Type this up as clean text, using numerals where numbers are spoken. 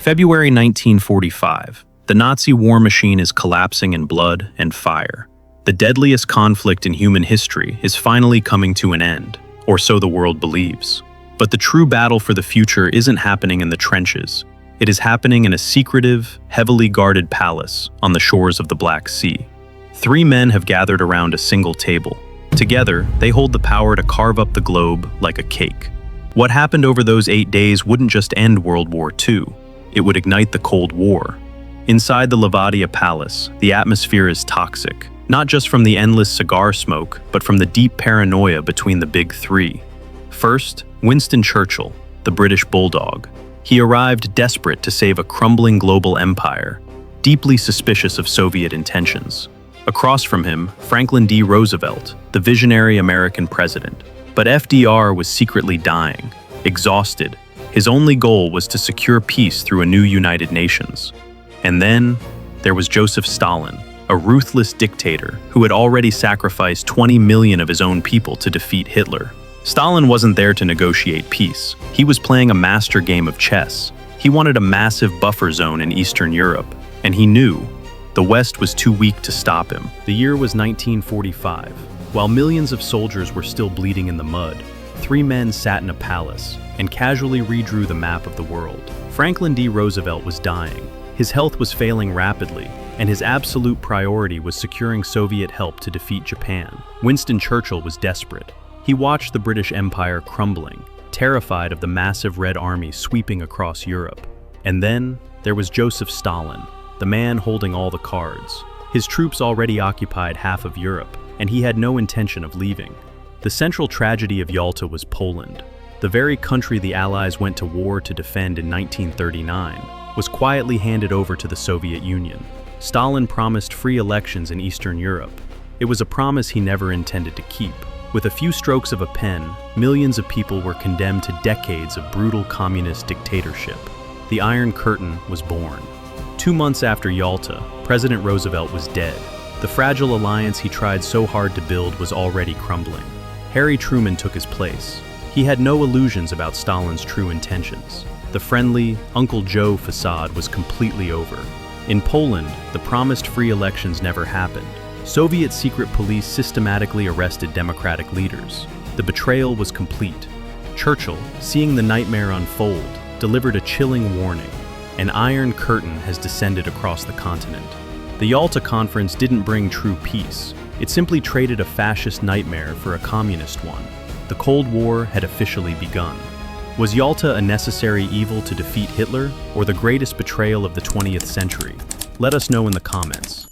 February 1945. The Nazi war machine is collapsing in blood and fire. The deadliest conflict in human history is finally coming to an end, or so the world believes. But the true battle for the future isn't happening in the trenches. It is happening in a secretive, heavily guarded palace on the shores of the Black Sea. 3 men have gathered around a single table. Together, they hold the power to carve up the globe like a cake. What happened over those 8 days wouldn't just end World War II. It would ignite the Cold War. Inside the Livadia Palace, the atmosphere is toxic, not just from the endless cigar smoke, but from the deep paranoia between the big 3. First, Winston Churchill, the British bulldog. He arrived desperate to save a crumbling global empire, deeply suspicious of Soviet intentions. Across from him, Franklin D. Roosevelt, the visionary American president. But FDR was secretly dying, exhausted. His only goal was to secure peace through a new United Nations. And then, there was Joseph Stalin, a ruthless dictator who had already sacrificed 20 million of his own people to defeat Hitler. Stalin wasn't there to negotiate peace. He was playing a master game of chess. He wanted a massive buffer zone in Eastern Europe, and he knew the West was too weak to stop him. The year was 1945. While millions of soldiers were still bleeding in the mud, 3 men sat in a palace and casually redrew the map of the world. Franklin D. Roosevelt was dying. His health was failing rapidly, and his absolute priority was securing Soviet help to defeat Japan. Winston Churchill was desperate. He watched the British Empire crumbling, terrified of the massive Red Army sweeping across Europe. And then there was Joseph Stalin, the man holding all the cards. His troops already occupied half of Europe, and he had no intention of leaving. The central tragedy of Yalta was Poland. The very country the Allies went to war to defend in 1939 was quietly handed over to the Soviet Union. Stalin promised free elections in Eastern Europe. It was a promise he never intended to keep. With a few strokes of a pen, millions of people were condemned to decades of brutal communist dictatorship. The Iron Curtain was born. 2 months after Yalta, President Roosevelt was dead. The fragile alliance he tried so hard to build was already crumbling. Harry Truman took his place. He had no illusions about Stalin's true intentions. The friendly Uncle Joe facade was completely over. In Poland, the promised free elections never happened. Soviet secret police systematically arrested democratic leaders. The betrayal was complete. Churchill, seeing the nightmare unfold, delivered a chilling warning. An iron curtain has descended across the continent. The Yalta Conference didn't bring true peace. It simply traded a fascist nightmare for a communist one. The Cold War had officially begun. Was Yalta a necessary evil to defeat Hitler, or the greatest betrayal of the 20th century? Let us know in the comments.